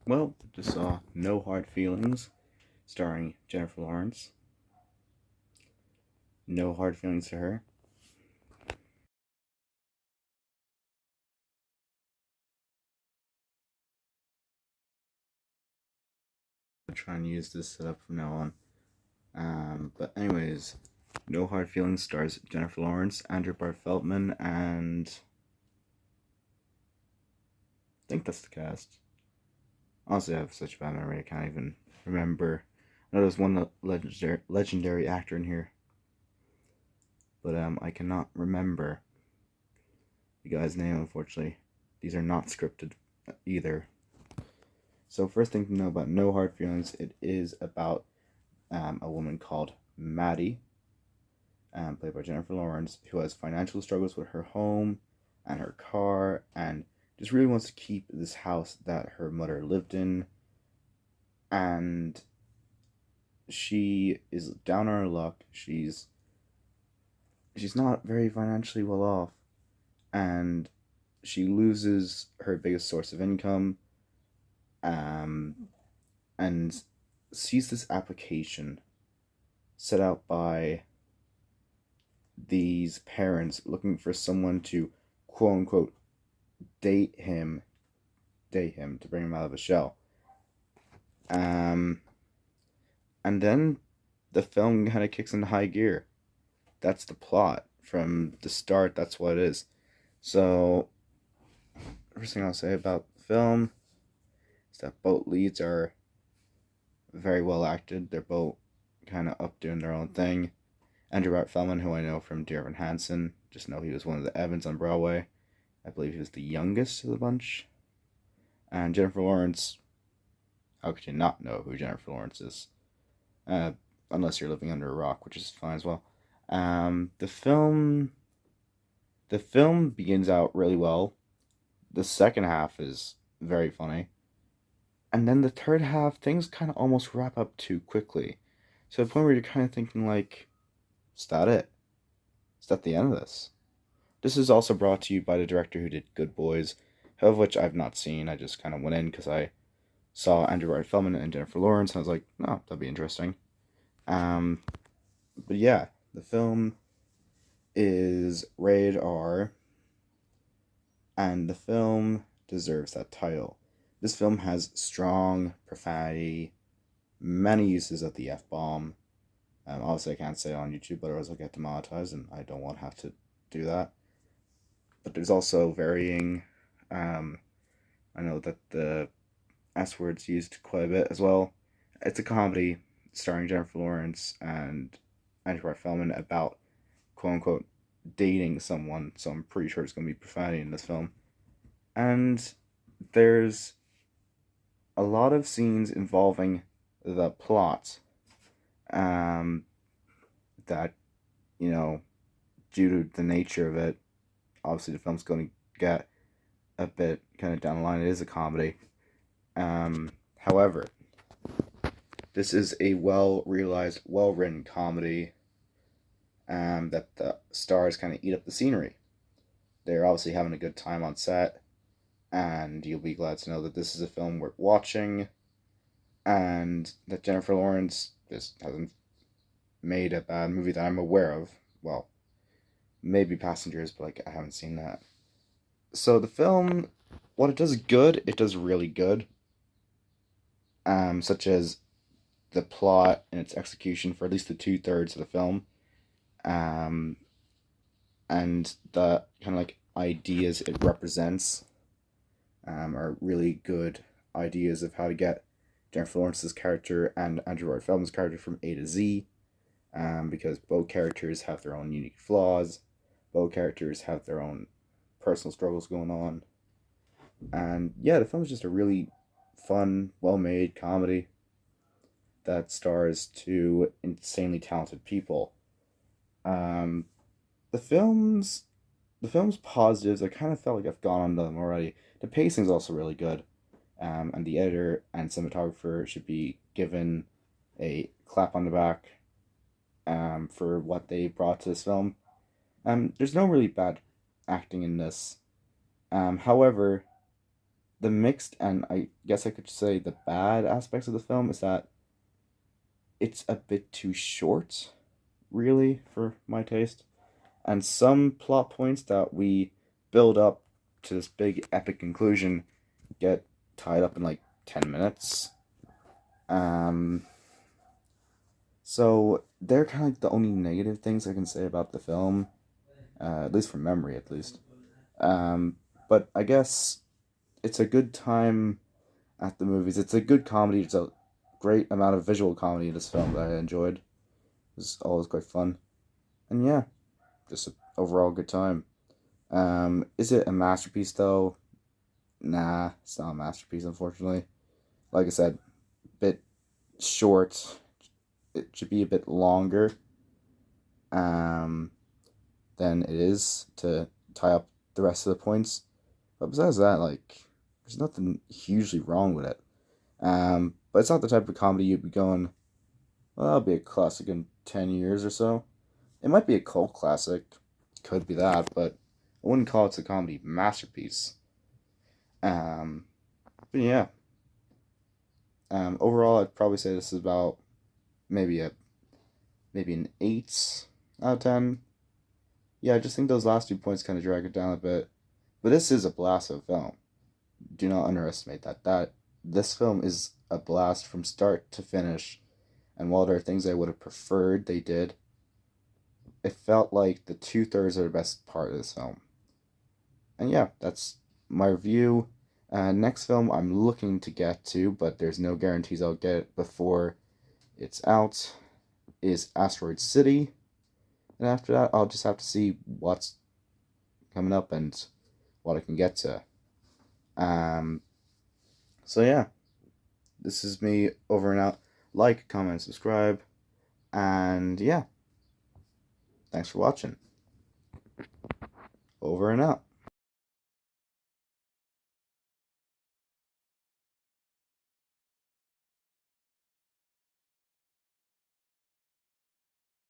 Well, just saw No Hard Feelings, starring Jennifer Lawrence. No hard feelings to her. I'll try and use this setup from now on. But anyways, No Hard Feelings stars Jennifer Lawrence, Andrew Barth Feldman, and I think that's the cast. Honestly, I have such bad memory, I can't even remember. I know there's one legendary actor in here, but I cannot remember the guy's name, unfortunately. These are not scripted either. So first thing to know about No Hard Feelings, it is about a woman called Maddie, played by Jennifer Lawrence, who has financial struggles with her home and her car, and just really wants to keep this house that her mother lived in. And she is down on her luck. She's not very financially well off, and she loses her biggest source of income, um, and sees this application set out by these parents looking for someone to quote unquote date him date him to bring him out of the shell. Um and then the film kind of kicks into high gear. That's the plot from the start. That's what it is. So first thing I'll say about the film is that both leads are very well acted. They're both kind of up doing their own thing. Andrew Barth Feldman, who I know from Dear Evan Hansen, just know he was one of the Evans on Broadway. I believe he was the youngest of the bunch. And Jennifer Lawrence, how could you not know who Jennifer Lawrence is? Uh, unless you're living under a rock, which is fine as well. Um, the film, the film begins out really well. The second half is very funny, and then the third half, things kind of almost wrap up too quickly, to the point where you're kind of thinking like, is that it? Is that the end of this? This is also brought to you by the director who did Good Boys, of which I've not seen. I just kind of went in because I saw Andrew Lloyd Feldman and Jennifer Lawrence, and I was like, oh, that'd be interesting. Um, but yeah, the film is rated R, and the film deserves that title. This film has strong profanity, many uses of the F bomb. Obviously, I can't say it on YouTube, otherwise I'll get demonetized, and I don't want to have to do that. But there's also varying. Um, I know that the S word's used quite a bit as well. It's a comedy starring Jennifer Lawrence and Andrew Feldman about quote unquote dating someone, so I'm pretty sure it's going to be profanity in this film. And there's a lot of scenes involving the plot, um, that, you know, due to the nature of it, obviously the film's going to get a bit kind of down the line. It is a comedy. However, this is a well realized, well written comedy, that the stars kind of eat up the scenery. They're obviously having a good time on set, and you'll be glad to know that this is a film worth watching, and that Jennifer Lawrence just hasn't made a bad movie that I'm aware of. Well, maybe Passengers, but like I haven't seen that. So the film, what it does good, it does really good. Such as the plot and its execution for at least the 2/3 of the film. Um, and the kind of like ideas it represents, are really good ideas of how to get Jennifer Lawrence's character and Andrew Lloyd Feldman's character from A to Z, because both characters have their own unique flaws, both characters have their own personal struggles going on, and yeah, the film is just a really fun, well made comedy that stars two insanely talented people. Um, the film's the film's positives, I kind of felt like I've gone on them already. The pacing's also really good, and the editor and cinematographer should be given a clap on the back, for what they brought to this film. There's no really bad acting in this. However, the mixed and I guess I could say the bad aspects of the film is that it's a bit too short, really, for my taste. And some plot points that we build up to this big epic conclusion get tied up in like 10 minutes. Um, so they're kind of like the only negative things I can say about the film, at least from memory, at least. Um, but I guess it's a good time at the movies. It's a good comedy. It's a great amount of visual comedy in this film that I enjoyed. It was always quite fun. And yeah, just an overall good time. Is it a masterpiece though? Nah, it's not a masterpiece, unfortunately. Like I said, bit short. It should be a bit longer um, than it is to tie up the rest of the points. But besides that, like, there's nothing hugely wrong with it. But it's not the type of comedy you'd be going, well, that'll be a classic in 10 years or so. It might be a cult classic. Could be that, but I wouldn't call it a comedy masterpiece. Um, but yeah, overall, I'd probably say this is about maybe a maybe an 8 out of 10. Yeah, I just think those last 2 points kind of drag it down a bit. But this is a blast of a film. Do not underestimate that. This film is a blast from start to finish. And while there are things I would have preferred they did, it felt like the 2/3 are the best part of this film. And yeah, that's my review. Next film I'm looking to get to, but there's no guarantees I'll get it before it's out, is Asteroid City. And after that, I'll just have to see what's coming up and what I can get to. Um, so yeah, this is me over and out. Like, comment, subscribe, and yeah, thanks for watching. Over and out.